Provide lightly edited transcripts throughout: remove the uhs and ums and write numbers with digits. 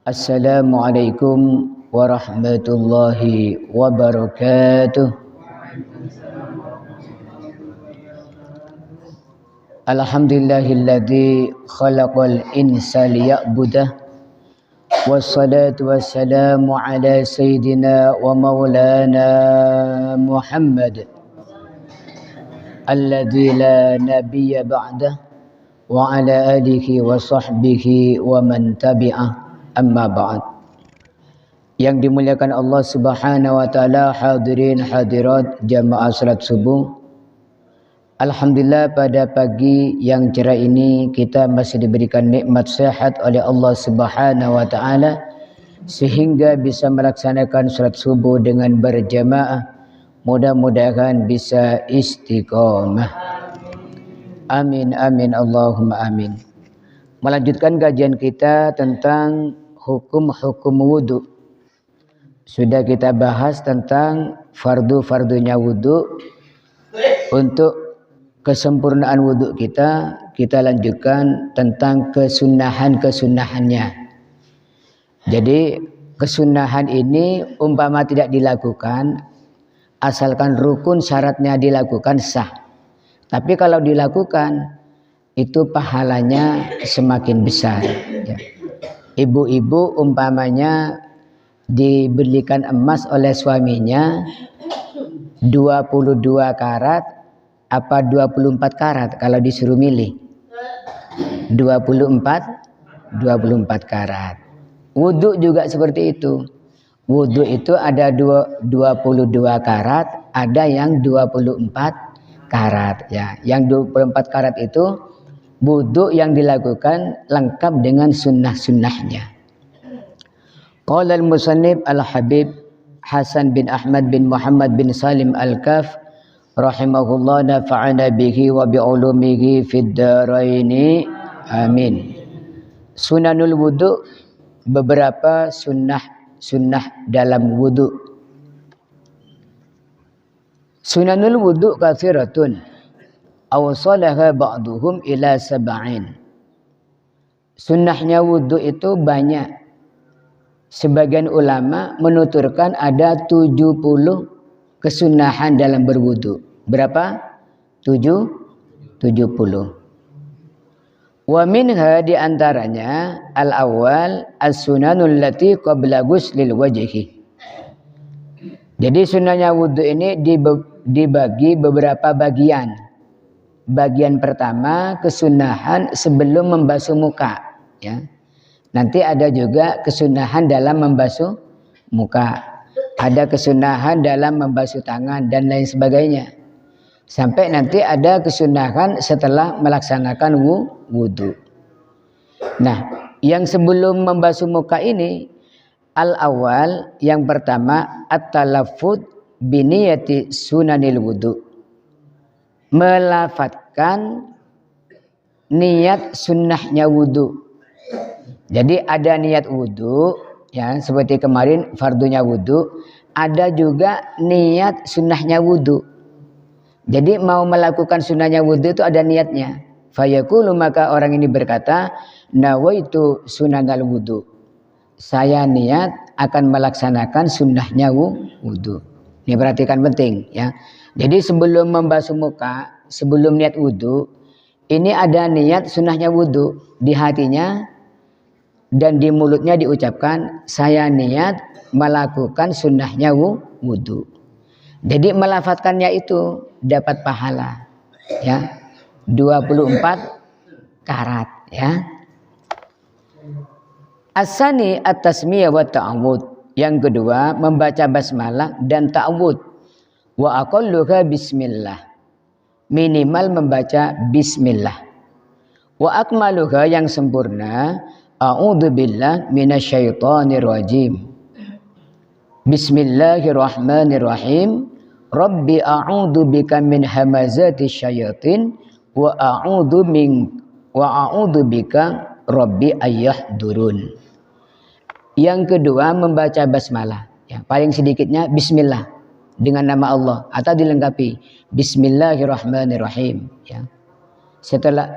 Assalamualaikum warahmatullahi wabarakatuh. Alhamdulillahilladzi khalaqal insana liya'budah. Wassalatu wassalamu ala sayyidina wa maulana Muhammad alladzi la nabiyya ba'dah wa ala alihi wa sahbihi wa man tabi'ah. Amma ba'd. Yang dimuliakan Allah Subhanahu wa taala, hadirin hadirat jamaah salat subuh. Alhamdulillah, pada pagi yang cerah ini kita masih diberikan nikmat sehat oleh Allah Subhanahu wa taala sehingga bisa melaksanakan salat subuh dengan berjamaah. Mudah-mudahan bisa istiqomah. Amin amin Allahumma amin. Melanjutkan kajian kita tentang hukum-hukum wudu. Sudah kita bahas tentang fardu-fardunya wudu. Untuk kesempurnaan wudu kita lanjutkan tentang kesunahan-kesunahannya. Jadi kesunahan ini umpama tidak dilakukan, asalkan rukun syaratnya dilakukan sah. Tapi kalau dilakukan, itu pahalanya semakin besar. Ya. Ibu-ibu umpamanya dibelikan emas oleh suaminya 22 karat apa 24 karat kalau disuruh milih. 24 karat. Wudu juga seperti itu. Wudu itu ada 22 karat, ada yang 24 karat ya. Yang 24 karat itu wudu yang dilakukan lengkap dengan sunnah-sunnahnya. Qala al-musannif al-Habib Hasan bin Ahmad bin Muhammad bin Salim al-Kaf rahimahullah, nafa'ana bihi wa bi'ulumihi fid dharaini amin. Sunanul wudu, beberapa sunnah dalam wudu. Sunanul wudu kathiratun awsalaha ba'duhum ila sab'in. Sunnahnya wudu itu banyak. Sebagian ulama menuturkan ada 70 kesunahan dalam berwudu. Berapa? 70. Wa minha, diantaranya al-awwal as-sunanul lati qabla ghuslil wajhi. Jadi sunnahnya wudu ini dibagi beberapa bagian. Bagian pertama kesunahan sebelum membasuh muka, ya. Nanti ada juga kesunahan dalam membasuh muka, ada kesunahan dalam membasuh tangan dan lain sebagainya. Sampai nanti ada kesunahan setelah melaksanakan wudu. Nah, yang sebelum membasuh muka ini al-awwal, yang pertama at-talaffuz biniyati sunanil wudu. Melafatkan niat sunnahnya wudu. Jadi ada niat wudu, ya, seperti kemarin fardunya wudu, ada juga niat sunnahnya wudu. Jadi mau melakukan sunnahnya wudu itu ada niatnya. Fayaqulu, maka orang ini berkata, nawaitu sunanal wudu. Saya niat akan melaksanakan sunnahnya wudu. Ini perhatikan penting, ya. Jadi sebelum membasuh muka, sebelum niat wudu, ini ada niat sunnahnya wudu di hatinya. Dan di mulutnya diucapkan, saya niat melakukan sunnahnya wudu. Jadi melafatkannya itu dapat pahala, ya, 24 karat, ya. As-sani at-tasmiyah wa ta'awud. Yang kedua, membaca basmalah dan ta'awud. Wa aqalluha bismillah. Minimal membaca bismillah. Wa akmaluha, yang sempurna, a'udzubillah minasyaitonir rajim. Bismillahirrahmanirrahim. Rabbi a'udzu bika min hamazati syayatin wa a'udzu bika rabbi ayyahdurun. Yang kedua, membaca basmalah, ya, paling sedikitnya bismillah dengan nama Allah atau dilengkapi Bismillahirrahmanirrahim, ya. Setelah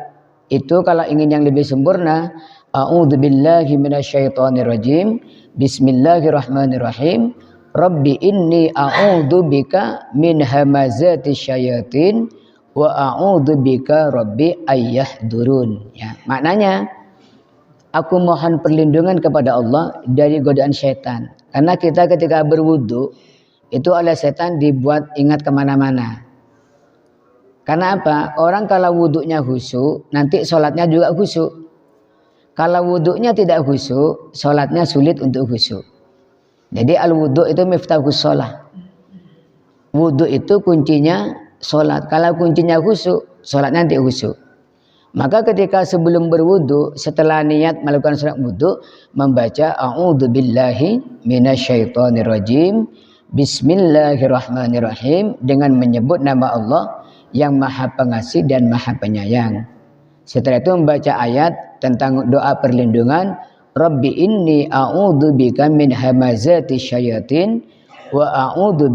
itu kalau ingin yang lebih sempurna, A'udzu billahi minasyaitonir rajim. Bismillahirrahmanirrahim. Rabbi inni a'udzu bika min hamazatis syayatin wa a'udzu bika rabbi ayyahdurun. Ya, maknanya aku mohon perlindungan kepada Allah dari godaan syaitan. Karena kita ketika berwudu itu oleh setan dibuat ingat kemana-mana. Karena apa? Orang kalau wudunya khusyuk, nanti sholatnya juga khusyuk. Kalau wudunya tidak khusyuk, sholatnya sulit untuk khusyuk. Jadi al-wudu itu miftahus sholat. Wudu itu kuncinya sholat. Kalau kuncinya khusyuk, sholatnya nanti khusyuk. Maka ketika sebelum berwudu, setelah niat melakukan sholat wudu, membaca a'udzu billahi minasyaitonir rajim. Bismillahirrahmanirrahim dengan menyebut nama Allah yang Maha Pengasih dan Maha Penyayang. Setelah itu membaca ayat tentang doa perlindungan, Rabbi inni a'udzu bika min hamazati syayatin wa a'udzu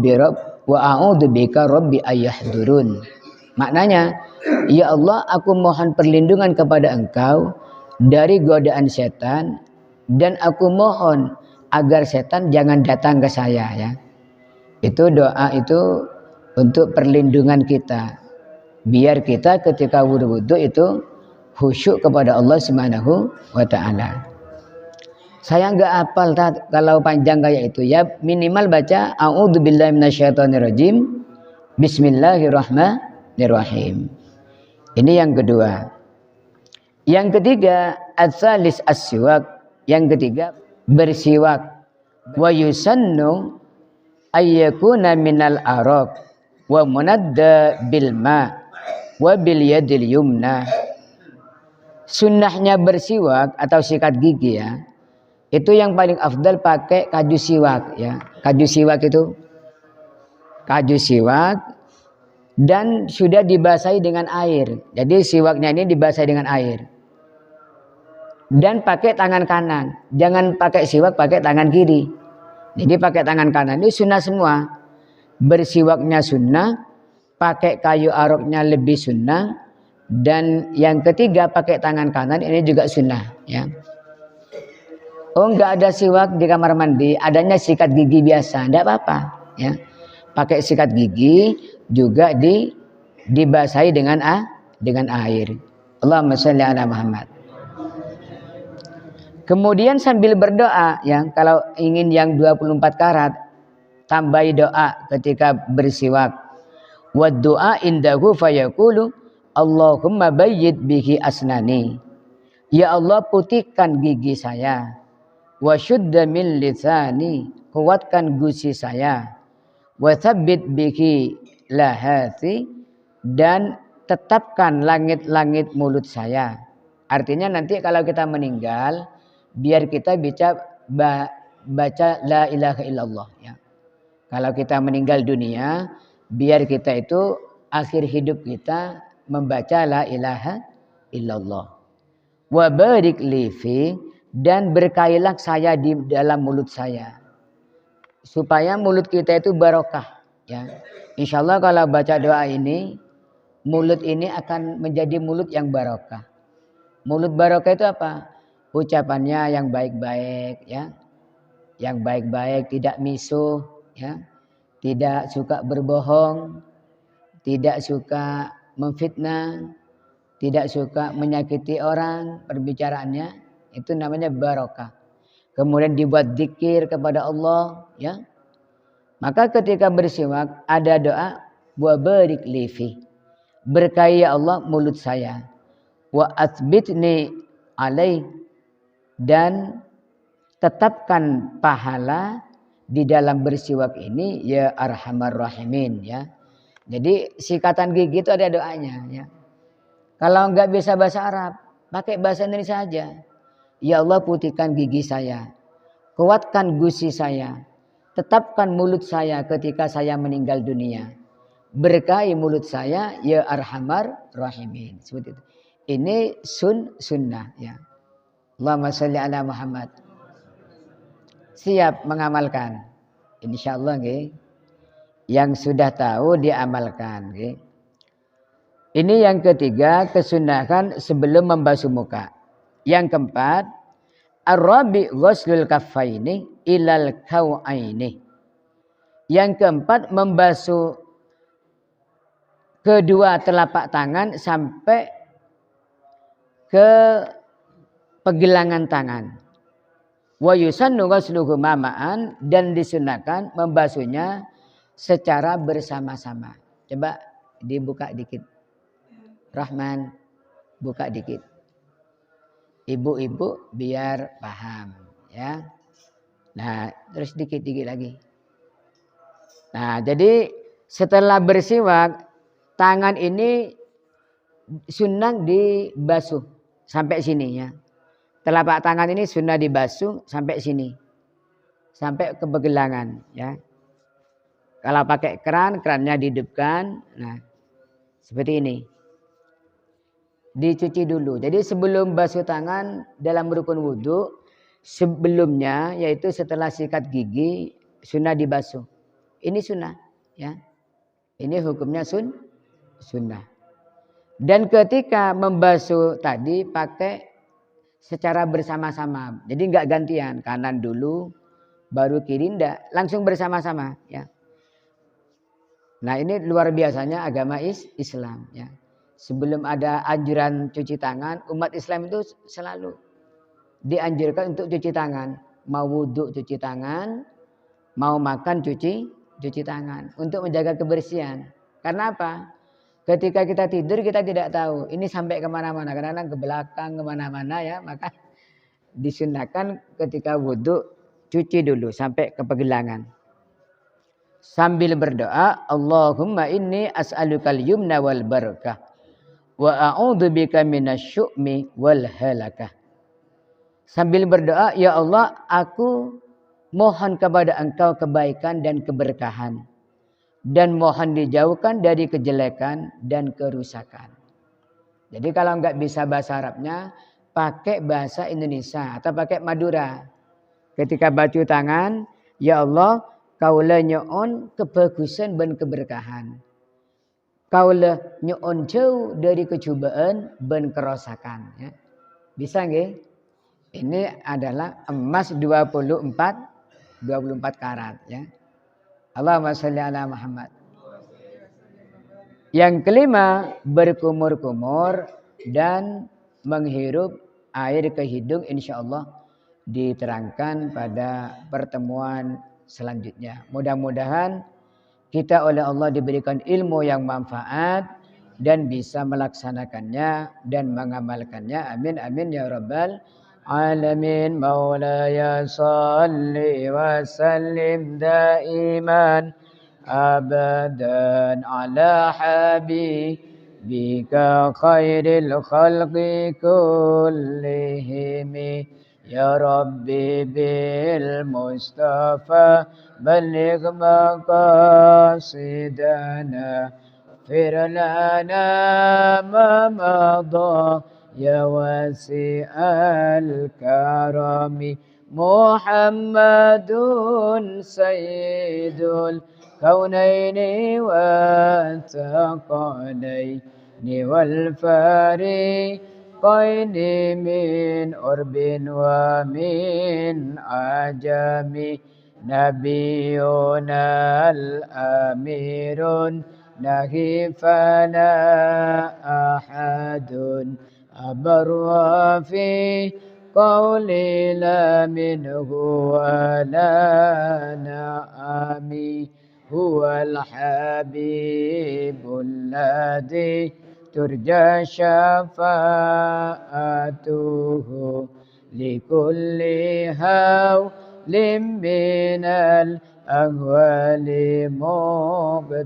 bika rabbi ayyahdurun. Maknanya, ya Allah, aku mohon perlindungan kepada Engkau dari godaan setan dan aku mohon agar setan jangan datang ke saya, ya. Itu doa itu untuk perlindungan kita. Biar kita ketika wudu itu khusyuk kepada Allah Subhanahu wa taala. Saya enggak hafal kalau panjang kayak itu, ya minimal baca a'udzu billahi minasyaitonir rajim. Bismillahirrahmanirrahim. Ini yang kedua. Yang ketiga, as-salis as-siwak. Yang ketiga, bersiwak. Wa yusannu ayyakuna minal araq wa munadda bil ma wa bil yadil yumna. Sunnahnya bersiwak atau sikat gigi, ya, itu yang paling afdal pakai kaju siwak, ya. Kaju siwak itu kaju siwak dan sudah dibasahi dengan air. Jadi siwaknya ini dibasahi dengan air dan pakai tangan kanan. Jangan pakai siwak pakai tangan kiri. Jadi pakai tangan kanan. Ini sunnah semua. Bersiwaknya sunnah, pakai kayu aroknya lebih sunnah. Dan yang ketiga pakai tangan kanan ini juga sunnah, ya. Oh, enggak ada siwak di kamar mandi, adanya sikat gigi biasa, enggak apa-apa, ya. Pakai sikat gigi juga dibasahi dengan air. Allahumma shalli ala Muhammad. Kemudian sambil berdoa, ya, kalau ingin yang 24 karat tambahi doa ketika bersiwak. Wa du'a indahu fayaqulu Allahumma bayyid bihi asnani. Ya Allah, putihkan gigi saya. Wa syudda min lisani, kuatkan gusi saya. Wa tsabbit bihi lahati, dan tetapkan langit-langit mulut saya. Artinya nanti kalau kita meninggal, biar kita baca la ilaha illallah, ya. Kalau kita meninggal dunia, biar kita itu akhir hidup kita membaca la ilaha illallah. Wa barik li fi, dan berkailah saya di dalam mulut saya. Supaya mulut kita itu barokah, ya. Insyaallah kalau baca doa ini, mulut ini akan menjadi mulut yang barokah. Mulut barokah itu apa? Ucapannya yang baik-baik, ya. Yang baik-baik, tidak misuh, ya. Tidak suka berbohong, tidak suka memfitnah, tidak suka menyakiti orang, perbicaraannya itu namanya barokah. Kemudian dibuat zikir kepada Allah, ya. Maka ketika bersiwak ada doa wa barik li fi. Berkahi ya Allah mulut saya. Wa atsbitni alai, dan tetapkan pahala di dalam bersiwak ini ya arhamar rahimin, ya. Jadi sikatan gigi itu ada doanya, ya. Kalau enggak bisa bahasa Arab, pakai bahasa Indonesia saja. Ya Allah, putihkan gigi saya, kuatkan gusi saya, tetapkan mulut saya ketika saya meninggal dunia. Berkahi mulut saya ya arhamar rahimin. Seperti itu. Ini sunnah, ya. Allahumma shalli ala Muhammad. Siap mengamalkan, insyaallah, nggih. Yang sudah tahu diamalkan, nggih. Ini yang ketiga, kesunahan sebelum membasuh muka. Yang keempat, ar-rabi ghuslul kaffaini ilal kau'aini. Yang keempat, membasuh kedua telapak tangan sampai ke pergelangan tangan. Wa yusannu ghusluhu ma'an, dan disunahkan membasuhnya secara bersama-sama. Coba dibuka dikit. Rahman, buka dikit. Ibu-ibu biar paham, ya. Nah, terus dikit-dikit lagi. Nah, jadi setelah bersiwak, tangan ini sunnah dibasuh sampai sini, ya. Telapak tangan ini sunnah dibasuh sampai sini. Sampai ke pergelangan, ya. Kalau pakai kerannya dihidupkan. Nah, seperti ini. Dicuci dulu. Jadi sebelum basuh tangan dalam rukun wudhu, sebelumnya yaitu setelah sikat gigi sunnah dibasuh. Ini sunnah, ya. Ini hukumnya sunnah. Dan ketika membasuh tadi pakai secara bersama-sama. Jadi nggak gantian, kanan dulu baru kiri, enggak, langsung bersama-sama, ya. Nah, ini luar biasanya agama Islam, ya. Sebelum ada anjuran cuci tangan, umat Islam itu selalu dianjurkan untuk cuci tangan. Mau wudhu cuci tangan, mau makan cuci tangan. Untuk menjaga kebersihan. Karena apa? Ketika kita tidur kita tidak tahu. Ini sampai kemana-mana. Kadang-kadang ke belakang kemana-mana, ya. Maka disunahkan ketika wudhu cuci dulu sampai ke pergelangan. Sambil berdoa, Allahumma inni as'alukal yumna wal barakah. Wa a'udzubika minasyu'mi wal halakah. Sambil berdoa, ya Allah, aku mohon kepada Engkau kebaikan dan keberkahan, dan mohon dijauhkan dari kejelekan dan kerusakan. Jadi kalau nggak bisa bahasa Arabnya, pakai bahasa Indonesia atau pakai Madura. Ketika basuh tangan, ya Allah, Kaulah nyu'un kebagusan dan keberkahan. Kaulah nyu'un jauh dari kecubaan dan kerosakan. Ya. Bisa nggih? Ini adalah emas 24 karat, ya. Allahumma sholli ala Muhammad. Yang kelima, berkumur-kumur dan menghirup air ke hidung, insyaallah diterangkan pada pertemuan selanjutnya. Mudah-mudahan kita oleh Allah diberikan ilmu yang manfaat dan bisa melaksanakannya dan mengamalkannya. Amin amin ya rabbal alamin. Maulaya salli wa sallim daiman abadan ala habibika khairil khalqi kullihim. Ya Rabbi bil Mustafa balligh maqasidana firlana ma madha ya wasi'al karami Muhammadun sayyidul kaunaini wa taqalaini wal fariqaini min urbin wa min ajami nabiyuna al-amirun nahi fala ahadun abarwa fi qawli la minhu wa la na'ami huwal habibul ladhi turja syafa'atuhu likulli hawlim minal ahwali muqtahami.